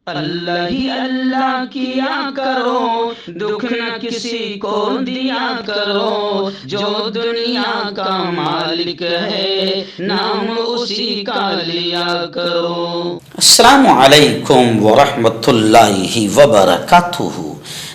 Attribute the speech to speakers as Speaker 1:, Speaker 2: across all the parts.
Speaker 1: اللہ ہی اللہ کیا کرو، دکھ نہ کسی کو دیا کرو، جو دنیا کا مالک ہے نام اسی کا لیا کرو۔
Speaker 2: السلام علیکم ورحمۃ اللہ وبرکاتہ۔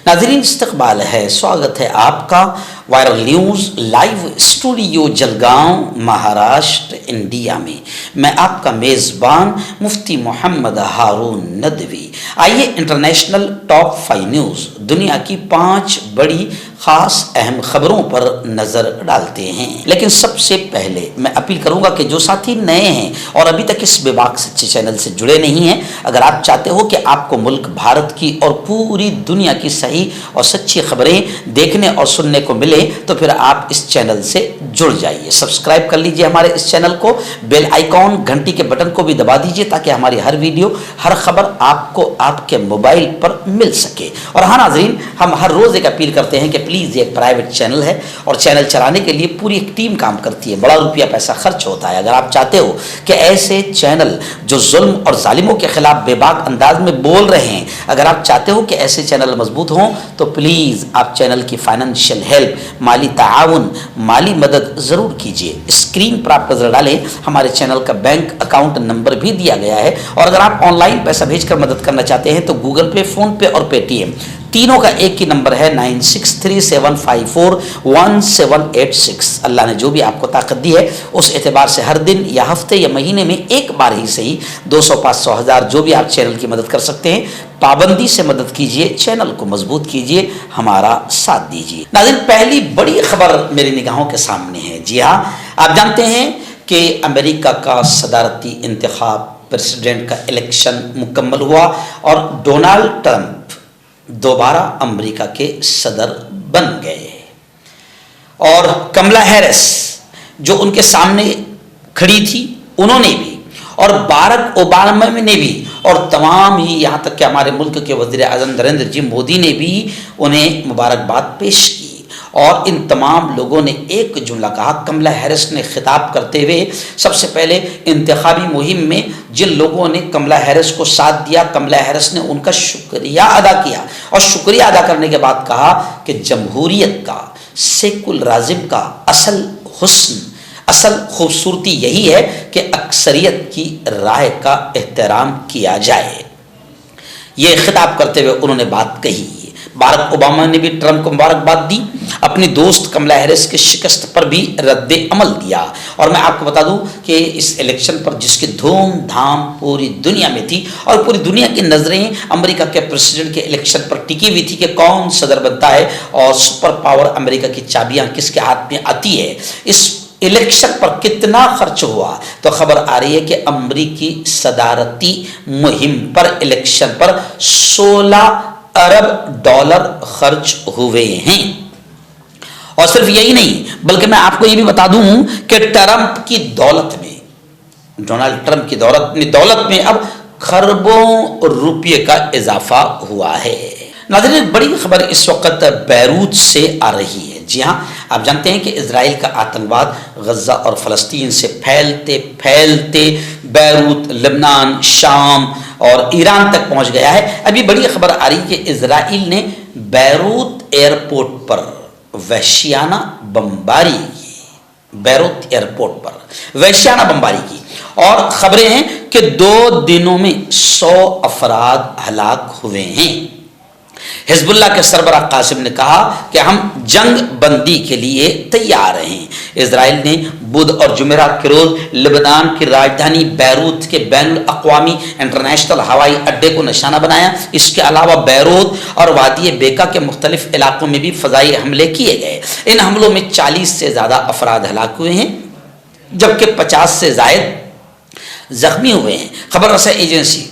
Speaker 2: ناظرین استقبال ہے، سواگت ہے آپ کا viral news live studio Jalgaon Maharashtra India میں۔ میں آپ کا میزبان مفتی محمد ہارون ندوی۔ آئیے انٹرنیشنل ٹاپ 5 نیوز، دنیا کی 5 بڑی خاص اہم خبروں پر نظر ڈالتے ہیں۔ لیکن سب سے پہلے میں اپیل کروں گا کہ جو ساتھی نئے ہیں اور ابھی تک اس بے باک سچے چینل سے جڑے نہیں ہیں، اگر آپ چاہتے ہو کہ آپ کو ملک بھارت کی اور پوری دنیا کی صحیح اور سچی خبریں دیکھنے اور سننے کو ملے تو پھر آپ اس چینل سے جڑ جائیے، سبسکرائب کر لیجئے ہمارے اس چینل کو، بیل آئیکن گھنٹی کے بٹن کو بھی دبا دیجئے تاکہ ہماری ہر ویڈیو ہر خبر آپ کو آپ کے موبائل پر مل سکے۔ اور ہاں ناظرین، ہم ہر روز ایک اپیل کرتے ہیں کہ پلیز یہ ایک پرائیویٹ چینل ہے اور چینل چلانے کے لیے پوری ایک ٹیم کام کرتی ہے، بڑا روپیہ پیسہ خرچ ہوتا ہے۔ اگر آپ چاہتے ہو کہ ایسے چینل جو ظلم اور ظالموں کے خلاف بے باک انداز میں بول رہے ہیں، اگر آپ چاہتے ہو کہ ایسے چینل مضبوط ہوں تو پلیز آپ چینل کی فائنینشیل ہیلپ، مالی تعاون، مالی مدد ضرور کیجیے۔ اسکرین پر آپ نظر ڈالیں، ہمارے چینل کا بینک اکاؤنٹ نمبر بھی دیا گیا ہے، اور اگر آپ آن لائن پیسہ بھیج کر مدد کرنا چاہتے ہیں تو گوگل پے، فون پے اور پے ٹی ایم تینوں کا ایک ہی نمبر ہے 9637541786۔ اللہ نے جو بھی آپ کو طاقت دی ہے اس اعتبار سے ہر دن یا ہفتے یا مہینے میں ایک بار ہی صحیح 200، 500، 1000 جو بھی آپ چینل کی مدد کر سکتے ہیں، پابندی سے مدد کیجئے، چینل کو مضبوط کیجئے، ہمارا ساتھ دیجئے۔ ناظرین، پہلی بڑی خبر میری نگاہوں کے سامنے ہے۔ جی ہاں، آپ جانتے ہیں کہ امریکہ کا صدارتی انتخاب، پریزیڈنٹ کا الیکشن مکمل ہوا اور ڈونلڈ ٹرمپ دوبارہ امریکہ کے صدر بن گئے، اور کملا ہیرس جو ان کے سامنے کھڑی تھی انہوں نے بھی، اور باراک اوباما نے بھی، اور تمام ہی یہاں تک کہ ہمارے ملک کے وزیر اعظم نریندر جی مودی نے بھی انہیں مبارکباد پیش کی۔ اور ان تمام لوگوں نے ایک جملہ کہا۔ کملا ہیرس نے خطاب کرتے ہوئے سب سے پہلے انتخابی مہم میں جن لوگوں نے کملا ہیرس کو ساتھ دیا، کملا ہیرس نے ان کا شکریہ ادا کیا، اور شکریہ ادا کرنے کے بعد کہا کہ جمہوریت کا، سیکولرازم کا اصل حسن، اصل خوبصورتی یہی ہے کہ اکثریت کی رائے کا احترام کیا جائے۔ یہ خطاب کرتے ہوئے انہوں نے بات کہی۔ باراک اوباما نے بھی ٹرمپ کو مبارکباد دی، اپنی دوست کملا ہیرس کی شکست پر بھی رد عمل دیا۔ اور میں آپ کو بتا دوں کہ اس الیکشن پر جس کی دھوم دھام پوری دنیا میں تھی، اور پوری دنیا کی نظریں امریکہ کے پریزیڈنٹ کے الیکشن پر ٹکی ہوئی تھی کہ کون صدر بنتا ہے اور سپر پاور امریکہ کی چابیاں کس کے ہاتھ میں آتی ہے۔ اس الیکشن پر کتنا خرچ ہوا تو خبر آ رہی ہے کہ امریکی صدارتی مہم پر، الیکشن پر 16 ارب ڈالر خرچ ہوئے ہیں۔ اور صرف یہی نہیں بلکہ میں آپ کو یہ بھی بتا دوں کہ ٹرمپ کی دولت میں، ڈونلڈ ٹرمپ کی دولت میں اب خربوں روپے کا اضافہ ہوا ہے۔ ناظرین، بڑی خبر اس وقت بیروت سے آ رہی ہے۔ جی ہاں، آپ جانتے ہیں کہ اسرائیل کا آتنکواد غزہ اور فلسطین سے پھیلتے پھیلتے بیروت، لبنان، شام اور ایران تک پہنچ گیا ہے۔ ابھی بڑی خبر آ رہی ہے کہ اسرائیل نے بیروت ایئرپورٹ پر وحشیانہ بمباری کی، بیروت ایئرپورٹ پر وحشیانہ بمباری کی، اور خبریں ہیں کہ 2 دنوں میں 100 افراد ہلاک ہوئے ہیں۔ حزب اللہ کے سربراہ قاسم نے کہا کہ ہم جنگ بندی کے لیے تیار ہیں۔ اسرائیل نے بدھ اور جمعرات کے روز لبنان کی راجدھانی بیروت کے بین الاقوامی انٹرنیشنل ہوائی اڈے کو نشانہ بنایا۔ اس کے علاوہ بیروت اور وادی بیکا کے مختلف علاقوں میں بھی فضائی حملے کیے گئے۔ ان حملوں میں 40 سے زیادہ افراد ہلاک ہوئے ہیں جبکہ 50 سے زائد زخمی ہوئے ہیں۔ خبر رساں ایجنسی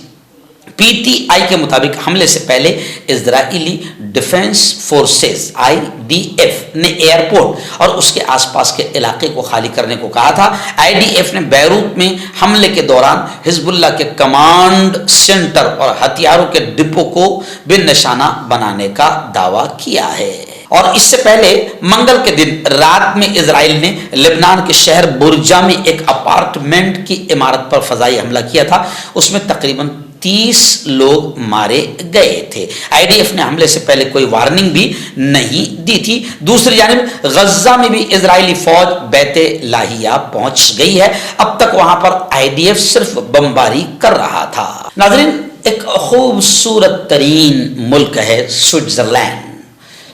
Speaker 2: پی ٹی آئی کے مطابق حملے سے پہلے اسرائیلی ڈیفنس فورسز IDF نے ایئرپورٹ اور اس کے آس پاس کے علاقے کو خالی کرنے کو کہا تھا۔ IDF نے بیروت میں حملے کے دوران حزب اللہ کے کمانڈ سینٹر اور ہتھیاروں کے ڈپو کو بھی نشانہ بنانے کا دعویٰ کیا ہے۔ اور اس سے پہلے منگل کے دن رات میں اسرائیل نے لبنان کے شہر برجا میں ایک اپارٹمنٹ کی عمارت پر فضائی حملہ کیا تھا۔ اس میں تقریباً 30 لوگ مارے گئے تھے۔ IDF نے حملے سے پہلے کوئی وارننگ بھی نہیں دی تھی۔ دوسری جانب غزہ میں بھی اسرائیلی فوج بیت لاہیہ پہنچ گئی ہے۔ اب تک وہاں پر IDF صرف بمباری کر رہا تھا۔ ناظرین، ایک خوبصورت ترین ملک ہے سوئٹزرلینڈ۔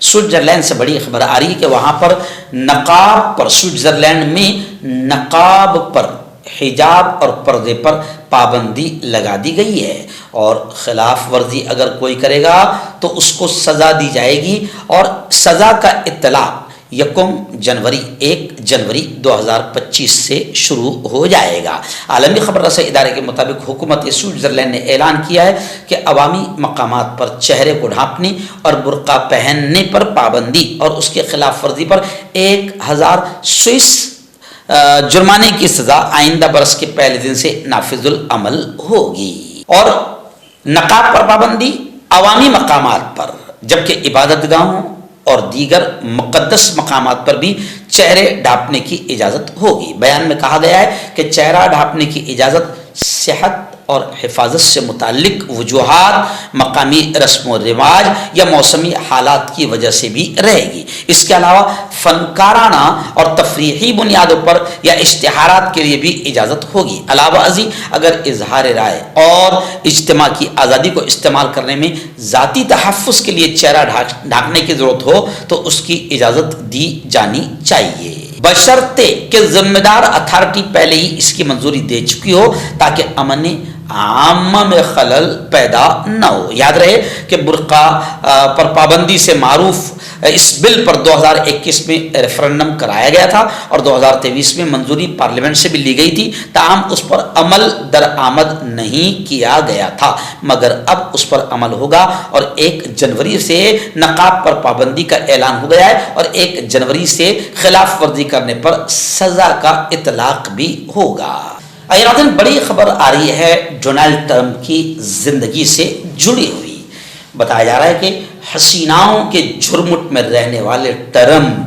Speaker 2: سوئٹزرلینڈ سے بڑی خبر آ رہی ہے کہ وہاں پر نقاب پر، سوئٹزرلینڈ میں نقاب پر، حجاب اور پردے پر پابندی لگا دی گئی ہے، اور خلاف ورزی اگر کوئی کرے گا تو اس کو سزا دی جائے گی، اور سزا کا اطلاق 1 جنوری 2025 سے شروع ہو جائے گا۔ عالمی خبر رسائی ادارے کے مطابق حکومت سوئٹزرلینڈ نے اعلان کیا ہے کہ عوامی مقامات پر چہرے کو ڈھانپنے اور برقع پہننے پر پابندی اور اس کے خلاف ورزی پر 1000 سوئس جرمانے کی سزا آئندہ برس کے پہلے دن سے نافذ العمل ہوگی۔ اور نقاب پر پابندی عوامی مقامات پر، جبکہ عبادت گاہوں اور دیگر مقدس مقامات پر بھی چہرے ڈھانپنے کی اجازت ہوگی۔ بیان میں کہا گیا ہے کہ چہرہ ڈھانپنے کی اجازت صحت اور حفاظت سے متعلق وجوہات، مقامی رسم و رواج یا موسمی حالات کی وجہ سے بھی رہے گی۔ اس کے علاوہ فنکارانہ اور تفریحی بنیادوں پر یا اشتہارات کے لیے بھی اجازت ہوگی۔ علاوہ ازیں اگر اظہار رائے اور اجتماع کی آزادی کو استعمال کرنے میں ذاتی تحفظ کے لیے چہرہ ڈھانپنے کی ضرورت ہو تو اس کی اجازت دی جانی چاہیے، بشرطے کہ ذمہ دار اتھارٹی پہلے ہی اس کی منظوری دے چکی ہو تاکہ امن عامہ میں خلل پیدا نہ ہو۔ یاد رہے کہ برقع پر پابندی سے معروف اس بل پر 2021 میں ریفرنڈم کرایا گیا تھا اور 2023 میں منظوری پارلیمنٹ سے بھی لی گئی تھی، تاہم اس پر عمل درآمد نہیں کیا گیا تھا، مگر اب اس پر عمل ہوگا اور 1 جنوری سے نقاب پر پابندی کا اعلان ہو گیا ہے اور 1 جنوری سے خلاف ورزی کرنے پر سزا کا اطلاق بھی ہوگا۔ ناظرین، بڑی خبر آ رہی ہے ڈونلڈ ٹرمپ کی زندگی سے جڑی ہوئی۔ بتایا جا رہا ہے کہ حسیناؤں کے جھرمٹ میں رہنے والے ٹرمپ،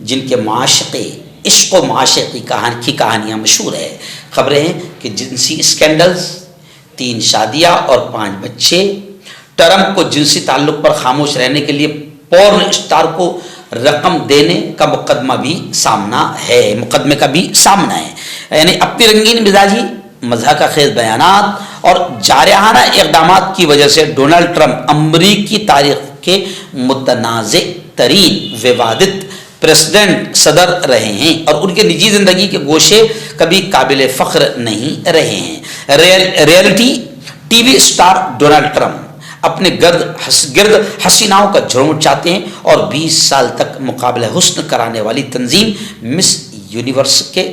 Speaker 2: جن کے معاشقے، عشق و معاشقے کی کہانیاں مشہور ہے، خبریں ہیں کہ جنسی اسکینڈلز، 3 شادیاں اور 5 بچے، ٹرمپ کو جنسی تعلق پر خاموش رہنے کے لیے پورن اسٹار کو رقم دینے کا مقدمے کا بھی سامنا ہے۔ یعنی اپنی رنگین مزاجی، مضحکہ خیز بیانات اور جارحانہ اقدامات کی وجہ سے ڈونلڈ ٹرمپ امریکی تاریخ کے متنازع ترین ووادت صدر رہے ہیں اور ان کے نجی زندگی کے گوشے کبھی قابل فخر نہیں رہے ہیں۔ Reality T V star Donald Trump اپنے گرد حسیناؤں کا جھرمٹ چاہتے ہیں اور 20 سال تک مقابلہ حسن کرانے والی تنظیم مس یونیورس کے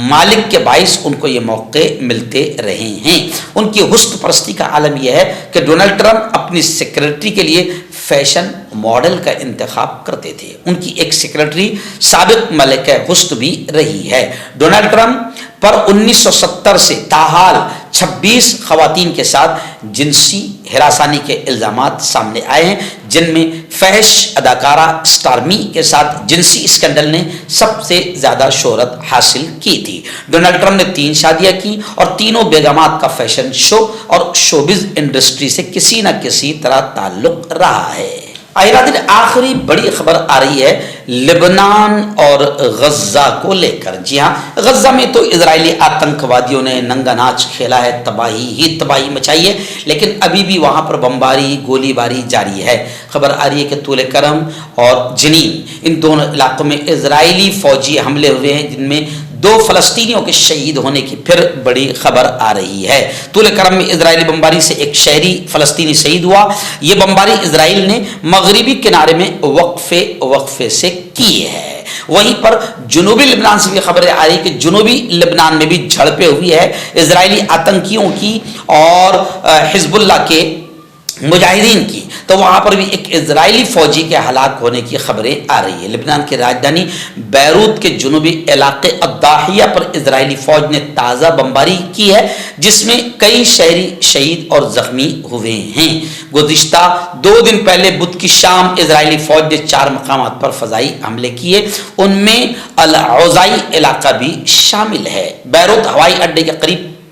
Speaker 2: مالک کے باعث ان کو یہ موقع ملتے رہے ہیں۔ ان کی حسن پرستی کا عالم یہ ہے کہ ڈونلڈ ٹرمپ اپنی سیکرٹری کے لیے فیشن ماڈل کا انتخاب کرتے تھے۔ ان کی ایک سیکرٹری سابق ملکہ حسن بھی رہی ہے۔ ڈونلڈ ٹرمپ پر 1970 سے تاحال 26 خواتین کے ساتھ جنسی ہراسانی کے الزامات سامنے آئے ہیں، جن میں فحش اداکارہ اسٹارمی کے ساتھ جنسی اسکینڈل نے سب سے زیادہ شہرت حاصل کی تھی۔ ڈونلڈ ٹرمپ نے 3 شادیاں کی اور تینوں بیگمات کا فیشن شو اور شوبز انڈسٹری سے کسی نہ کسی طرح تعلق رہا ہے۔ آخری بڑی خبر آ رہی ہے لبنان اور غزہ کو لے کر۔ جی ہاں، غزہ میں تو اسرائیلی آتنکوادیوں نے ننگا ناچ کھیلا ہے، تباہی مچائی ہے، لیکن ابھی بھی وہاں پر بمباری، گولی باری جاری ہے۔ خبر آ رہی ہے کہ طول کرم اور جنین، ان دونوں علاقوں میں اسرائیلی فوجی حملے ہوئے ہیں، جن میں 2 فلسطینیوں کے شہید ہونے کی پھر بڑی خبر آ رہی ہے۔ طول کرم میں اسرائیلی بمباری سے ایک شہری فلسطینی شہید ہوا۔ یہ بمباری اسرائیل نے مغربی کنارے میں وقفے سے کی ہے۔ وہیں پر جنوبی لبنان سے بھی خبریں آ رہی کہ جنوبی لبنان میں بھی جھڑپیں ہوئی ہے اسرائیلی آتنکیوں کی اور حزب اللہ کے مجاہدین کی، تو وہاں پر بھی ایک اسرائیلی فوجی کے ہلاک ہونے کی خبریں آ رہی ہیں۔ لبنان کی راجدھانی بیروت کے جنوبی علاقے الضاحیہ پر اسرائیلی فوج نے تازہ بمباری کی ہے، جس میں کئی شہری شہید اور زخمی ہوئے ہیں۔ گزشتہ 2 دن پہلے بدھ کی شام اسرائیلی فوج نے 4 مقامات پر فضائی حملے کیے، ان میں العزائی علاقہ بھی شامل ہے۔ بیروت ہوائی اڈے کے قریب